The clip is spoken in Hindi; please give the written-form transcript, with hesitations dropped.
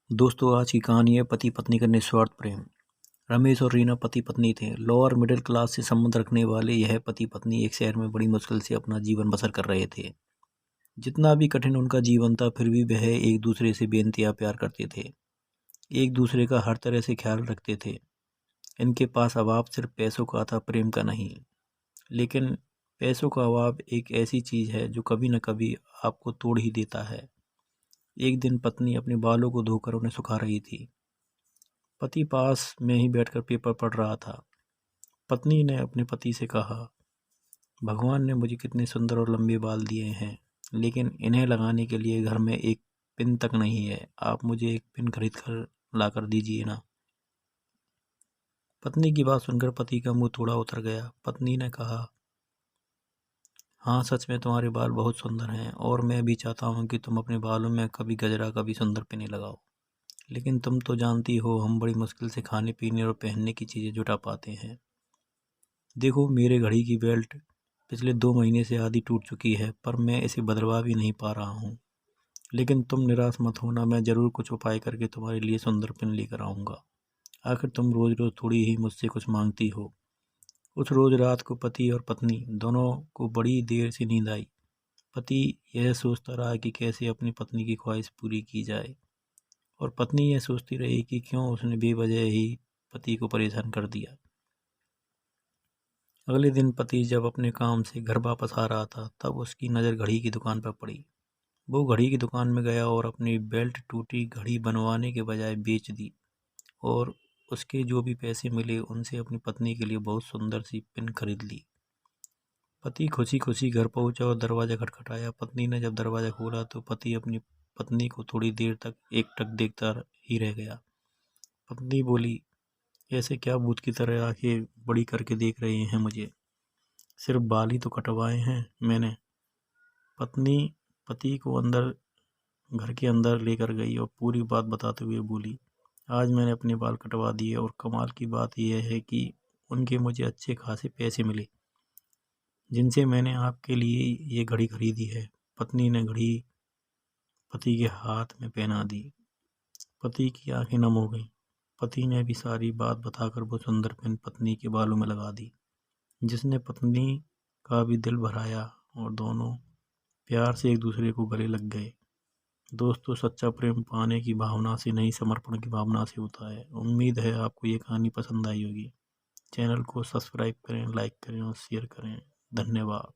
दोस्तों, आज की कहानी है पति पत्नी का निस्वार्थ प्रेम। रमेश और रीना पति पत्नी थे। लोअर मिडिल क्लास से संबंध रखने वाले यह पति पत्नी एक शहर में बड़ी मुश्किल से अपना जीवन बसर कर रहे थे। जितना भी कठिन उनका जीवन था, फिर भी वह एक दूसरे से बेइंतहा प्यार करते थे। एक दूसरे का हर तरह से ख्याल रखते थे। इनके पास अभाव सिर्फ पैसों का था, प्रेम का नहीं। लेकिन पैसों का अभाव एक ऐसी चीज है जो कभी न कभी आपको तोड़ ही देता है। एक दिन पत्नी अपने बालों को धोकर उन्हें सुखा रही थी। पति पास में ही बैठकर पेपर पढ़ रहा था। पत्नी ने अपने पति से कहा, भगवान ने मुझे कितने सुंदर और लंबे बाल दिए हैं, लेकिन इन्हें लगाने के लिए घर में एक पिन तक नहीं है। आप मुझे एक पिन खरीद कर ला कर दीजिए ना। पत्नी की बात सुनकर पति का मुंह थोड़ा उतर गया। पत्नी ने कहा, हाँ, सच में तुम्हारे बाल बहुत सुंदर हैं और मैं भी चाहता हूँ कि तुम अपने बालों में कभी गजरा कभी सुंदर पिने लगाओ। लेकिन तुम तो जानती हो, हम बड़ी मुश्किल से खाने पीने और पहनने की चीज़ें जुटा पाते हैं। देखो, मेरे घड़ी की बेल्ट पिछले 2 महीने से आधी टूट चुकी है, पर मैं इसे बदलवा भी नहीं पा रहा हूँ। लेकिन तुम निराश मत होना, मैं ज़रूर कुछ उपाय करके तुम्हारे लिए सुंदर पिन लेकर आऊँगा। आखिर तुम रोज़ रोज़ थोड़ी ही मुझसे कुछ मांगती हो। उस रोज़ रात को पति और पत्नी दोनों को बड़ी देर से नींद आई। पति यह सोचता रहा कि कैसे अपनी पत्नी की ख्वाहिश पूरी की जाए, और पत्नी यह सोचती रही कि क्यों उसने बेवजह ही पति को परेशान कर दिया। अगले दिन पति जब अपने काम से घर वापस आ रहा था, तब उसकी नज़र घड़ी की दुकान पर पड़ी। वो घड़ी की दुकान में गया और अपनी बेल्ट टूटी घड़ी बनवाने के बजाय बेच दी, और उसके जो भी पैसे मिले उनसे अपनी पत्नी के लिए बहुत सुंदर सी पिन खरीद ली। पति खुशी खुशी घर पहुंचा और दरवाज़ा खटखटाया। पत्नी ने जब दरवाज़ा खोला तो पति अपनी पत्नी को थोड़ी देर तक एकटक देखता ही रह गया। पत्नी बोली, ऐसे क्या भूत की तरह आंखें बड़ी करके देख रहे हैं मुझे? सिर्फ बाल ही तो कटवाए हैं मैंने। पत्नी पति को घर के अंदर लेकर गई और पूरी बात बताते हुए बोली, आज मैंने अपने बाल कटवा दिए और कमाल की बात यह है कि उनके मुझे अच्छे खासे पैसे मिले, जिनसे मैंने आपके लिए ये घड़ी खरीदी है। पत्नी ने घड़ी पति के हाथ में पहना दी। पति की आंखें नम हो गईं। पति ने भी सारी बात बताकर वो सुंदर पिन पत्नी के बालों में लगा दी, जिसने पत्नी का भी दिल भराया और दोनों प्यार से एक दूसरे को गले लग गए। दोस्तों, सच्चा प्रेम पाने की भावना से नहीं, समर्पण की भावना से होता है। उम्मीद है आपको ये कहानी पसंद आई होगी। चैनल को सब्सक्राइब करें, लाइक करें और शेयर करें। धन्यवाद।